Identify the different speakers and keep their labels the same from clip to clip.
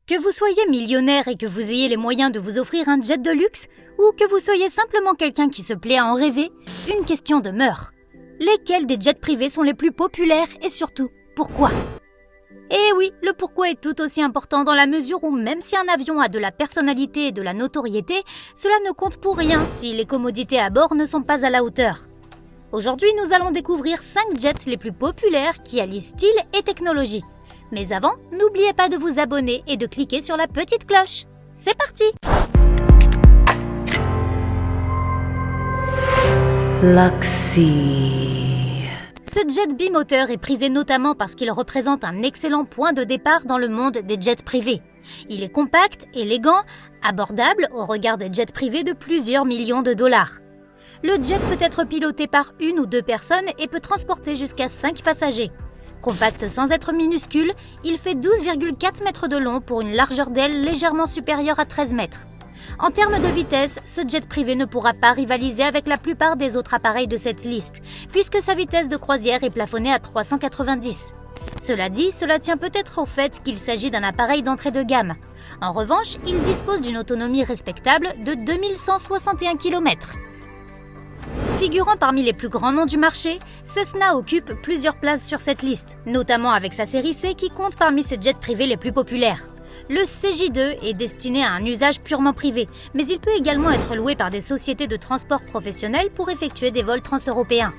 Speaker 1: Que vous soyez millionnaire et que vous ayez les moyens de vous offrir un jet de luxe, ou que vous soyez simplement quelqu'un qui se plaît à en rêver, une question demeure. Lesquels des jets privés sont les plus populaires et surtout, pourquoi ? Eh oui, le pourquoi est tout aussi important dans la mesure où même si un avion a de la personnalité et de la notoriété, cela ne compte pour rien si les commodités à bord ne sont pas à la hauteur. Aujourd'hui, nous allons découvrir 5 jets les plus populaires qui allient style et technologie. Mais avant, n'oubliez pas de vous abonner et de cliquer sur la petite cloche. C'est parti!
Speaker 2: Luxy.
Speaker 1: Ce jet bimoteur est prisé notamment parce qu'il représente un excellent point de départ dans le monde des jets privés. Il est compact, élégant, abordable au regard des jets privés de plusieurs millions de dollars. Le jet peut être piloté par une ou deux personnes et peut transporter jusqu'à 5 passagers. Compact sans être minuscule, il fait 12,4 mètres de long pour une largeur d'aile légèrement supérieure à 13 mètres. En termes de vitesse, ce jet privé ne pourra pas rivaliser avec la plupart des autres appareils de cette liste, puisque sa vitesse de croisière est plafonnée à 390. Cela dit, cela tient peut-être au fait qu'il s'agit d'un appareil d'entrée de gamme. En revanche, il dispose d'une autonomie respectable de 2161 km. Figurant parmi les plus grands noms du marché, Cessna occupe plusieurs places sur cette liste, notamment avec sa série C qui compte parmi ses jets privés les plus populaires. Le CJ2 est destiné à un usage purement privé, mais il peut également être loué par des sociétés de transport professionnels pour effectuer des vols transeuropéens.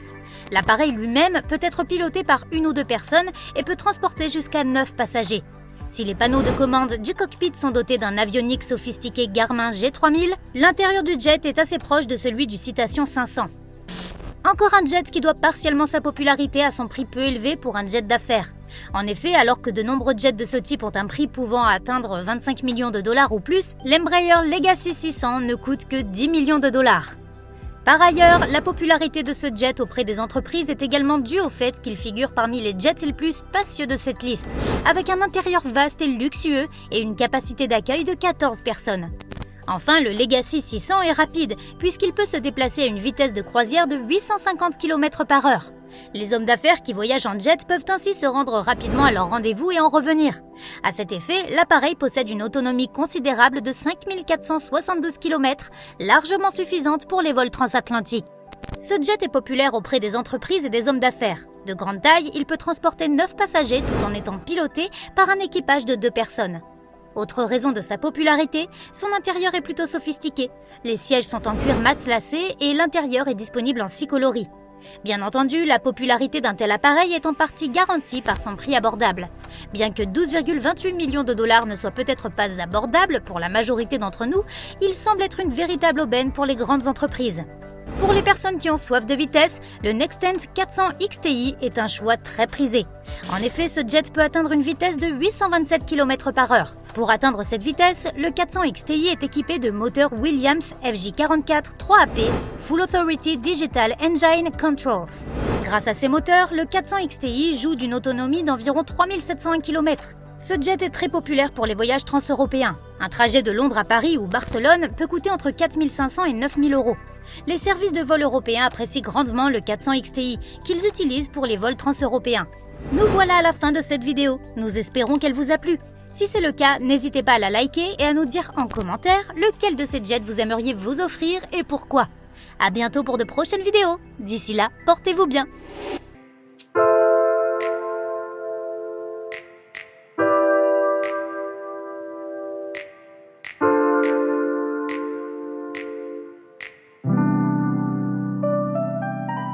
Speaker 1: L'appareil lui-même peut être piloté par une ou deux personnes et peut transporter jusqu'à 9 passagers. Si les panneaux de commande du cockpit sont dotés d'un avionique sophistiqué Garmin G3000, l'intérieur du jet est assez proche de celui du Citation 500. Encore un jet qui doit partiellement sa popularité à son prix peu élevé pour un jet d'affaires. En effet, alors que de nombreux jets de ce type ont un prix pouvant atteindre 25 millions de dollars ou plus, l'Embraer Legacy 600 ne coûte que 10 millions de dollars. Par ailleurs, la popularité de ce jet auprès des entreprises est également due au fait qu'il figure parmi les jets les plus spacieux de cette liste, avec un intérieur vaste et luxueux et une capacité d'accueil de 14 personnes. Enfin, le Legacy 600 est rapide, puisqu'il peut se déplacer à une vitesse de croisière de 850 km/h. Les hommes d'affaires qui voyagent en jet peuvent ainsi se rendre rapidement à leur rendez-vous et en revenir. À cet effet, l'appareil possède une autonomie considérable de 5472 km, largement suffisante pour les vols transatlantiques. Ce jet est populaire auprès des entreprises et des hommes d'affaires. De grande taille, il peut transporter 9 passagers tout en étant piloté par un équipage de 2 personnes. Autre raison de sa popularité, son intérieur est plutôt sophistiqué. Les sièges sont en cuir matelassé et l'intérieur est disponible en 6 coloris. Bien entendu, la popularité d'un tel appareil est en partie garantie par son prix abordable. Bien que 12,28 millions de dollars ne soit peut-être pas abordable pour la majorité d'entre nous, il semble être une véritable aubaine pour les grandes entreprises. Pour les personnes qui ont soif de vitesse, le Nextend 400 XTI est un choix très prisé. En effet, ce jet peut atteindre une vitesse de 827 km/h. Pour atteindre cette vitesse, le 400 XTI est équipé de moteurs Williams FJ44 3AP Full Authority Digital Engine Controls. Grâce à ces moteurs, le 400 XTI joue d'une autonomie d'environ 3701 km. Ce jet est très populaire pour les voyages transeuropéens. Un trajet de Londres à Paris ou Barcelone peut coûter entre 4500 et 9000 euros. Les services de vol européens apprécient grandement le 400 XTI qu'ils utilisent pour les vols transeuropéens. Nous voilà à la fin de cette vidéo. Nous espérons qu'elle vous a plu. Si c'est le cas, n'hésitez pas à la liker et à nous dire en commentaire lequel de ces jets vous aimeriez vous offrir et pourquoi. À bientôt pour de prochaines vidéos. D'ici là, portez-vous bien.